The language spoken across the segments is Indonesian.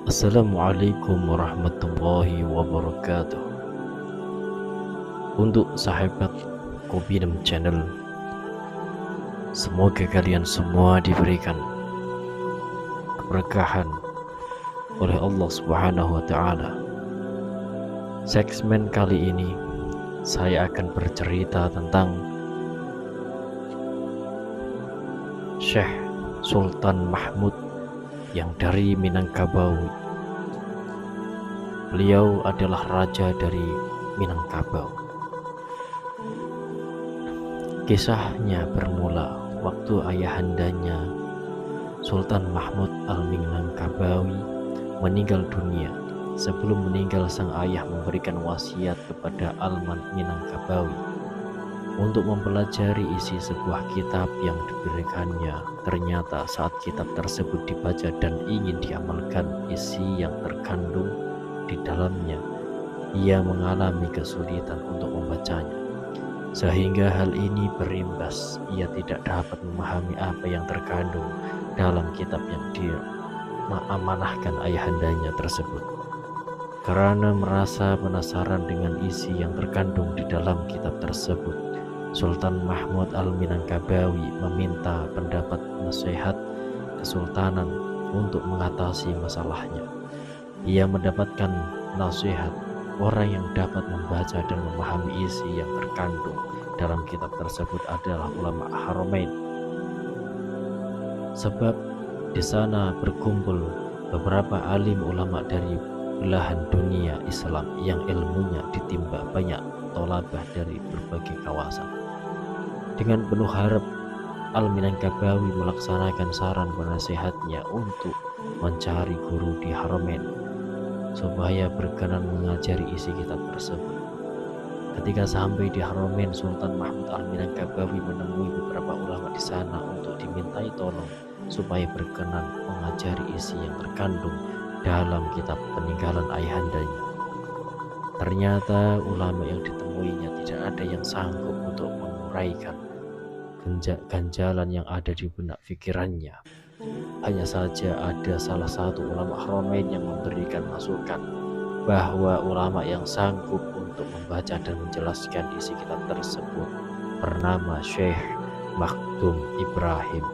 Assalamualaikum warahmatullahi wabarakatuh. Untuk sahabat Kopidem Channel, semoga kalian semua diberikan keberkahan oleh Allah Subhanahu wa Ta'ala. Segmen kali ini saya akan bercerita tentang Syekh Sultan Mahmud yang dari Minangkabau. Beliau adalah raja dari Minangkabau. Kisahnya bermula waktu ayahandanya Sultan Mahmud al-Minangkabawi meninggal dunia. Sebelum meninggal, sang ayah memberikan wasiat kepada al-Minangkabawi untuk mempelajari isi sebuah kitab yang diberikannya. Ternyata saat kitab tersebut dibaca dan ingin diamalkan isi yang terkandung di dalamnya, ia mengalami kesulitan untuk membacanya. Sehingga hal ini berimbas, ia tidak dapat memahami apa yang terkandung dalam kitab yang diamanahkan ayahandanya tersebut. Karena merasa penasaran dengan isi yang terkandung di dalam kitab tersebut, Sultan Mahmud al-Minangkabawi meminta pendapat nasihat kesultanan untuk mengatasi masalahnya. Ia mendapatkan nasihat orang yang dapat membaca dan memahami isi yang terkandung dalam kitab tersebut adalah ulama Haramain. Sebab di sana berkumpul beberapa alim ulama dari belahan dunia Islam yang ilmunya ditimba banyak tolabah dari berbagai kawasan. Dengan penuh harap, Al-Minangkabawi melaksanakan saran penasihatnya untuk mencari guru di Haramain supaya berkenan mengajari isi kitab tersebut. Ketika sampai di Haramain, Sultan Mahmud al-Minangkabawi menemui beberapa ulama di sana untuk dimintai tolong supaya berkenan mengajari isi yang terkandung dalam kitab peninggalan ayahandanya. Ternyata ulama yang ditemuinya tidak ada yang sanggup untuk menguraikan ganjalan yang ada di benak pikirannya. Hanya saja ada salah satu ulama Haramain yang memberikan masukan bahwa ulama yang sanggup untuk membaca dan menjelaskan isi kitab tersebut bernama Syekh Maktum Ibrahim,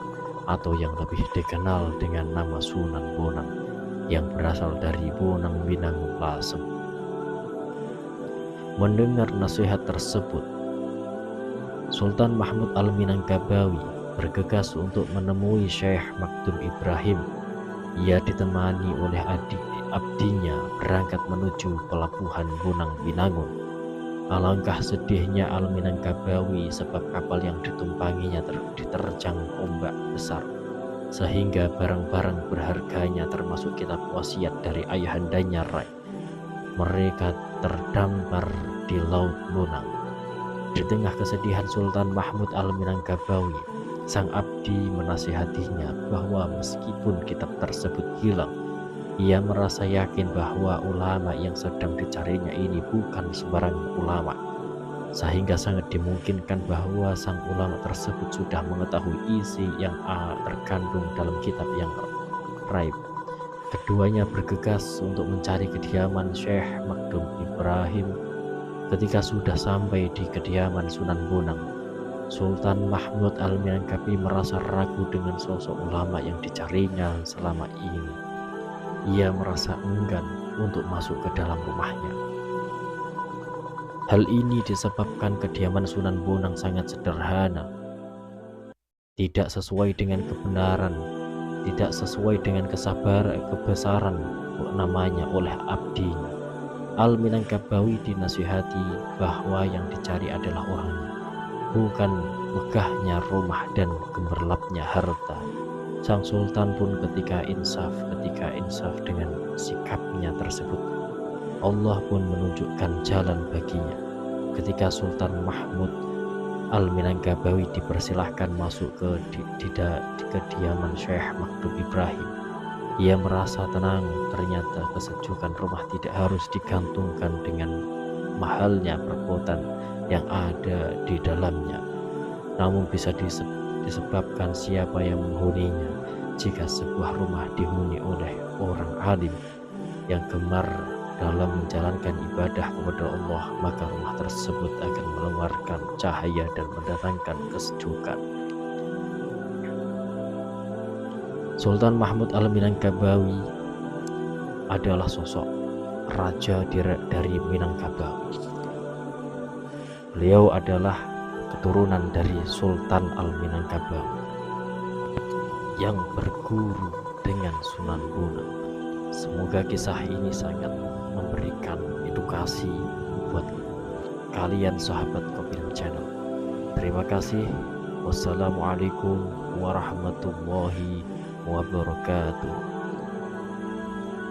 atau yang lebih dikenal dengan nama Sunan Bonang, yang berasal dari Bonang Binangun Lasem. Mendengar nasihat tersebut, Sultan Mahmud al-Minangkabawi bergegas untuk menemui Syekh Maktum Ibrahim. Ia ditemani oleh abdinya berangkat menuju pelabuhan Bonang Binangun. Alangkah sedihnya al-Minangkabawi sebab kapal yang ditumpanginya diterjang ombak besar, sehingga barang-barang berharganya termasuk kitab wasiat dari ayahandanya mereka terdampar di Laut Bonang. Di tengah kesedihan Sultan Mahmud al-Minangkabawi, sang abdi menasihatinya bahwa meskipun kitab tersebut hilang, ia merasa yakin bahwa ulama yang sedang dicarinya ini bukan sembarang ulama, sehingga sangat dimungkinkan bahwa sang ulama tersebut sudah mengetahui isi yang terkandung dalam kitab yang raib. Keduanya bergegas untuk mencari kediaman Syekh Maktum Ibrahim. Ketika sudah sampai di kediaman Sunan Bonang, Sultan Mahmud al-Minangkabawi merasa ragu dengan sosok ulama yang dicarinya selama ini. Ia merasa enggan untuk masuk ke dalam rumahnya. Hal ini disebabkan kediaman Sunan Bonang sangat sederhana, tidak sesuai dengan kebenaran, tidak sesuai dengan kebesaran namanya oleh abdinya. Al-Minangkabawi dinasihati bahwa yang dicari adalah orangnya, bukan megahnya rumah dan gemerlapnya harta. Sang sultan pun ketika insaf dengan sikapnya tersebut, Allah pun menunjukkan jalan baginya. Ketika Sultan Mahmud al-Minangkabawi dipersilahkan masuk ke kediaman Syekh Maktum Ibrahim, ia merasa tenang. Ternyata kesejukan rumah tidak harus digantungkan dengan mahalnya perabotan yang ada di dalamnya, namun bisa disebabkan siapa yang menghuninya. Jika sebuah rumah dihuni oleh orang alim, yang gemar dalam menjalankan ibadah kepada Allah, maka rumah tersebut akan mengeluarkan cahaya dan mendatangkan kesejukan. Sultan Mahmud Al-Minangkabawi adalah sosok raja dari Minangkabau. Beliau adalah keturunan dari Sultan Al-Minangkabawi yang berguru dengan Sunan Bonang. Semoga kisah ini sangat memberikan edukasi buat kalian sahabat Kopilem Channel. Terima kasih. Wassalamualaikum warahmatullahi wabarakatuh.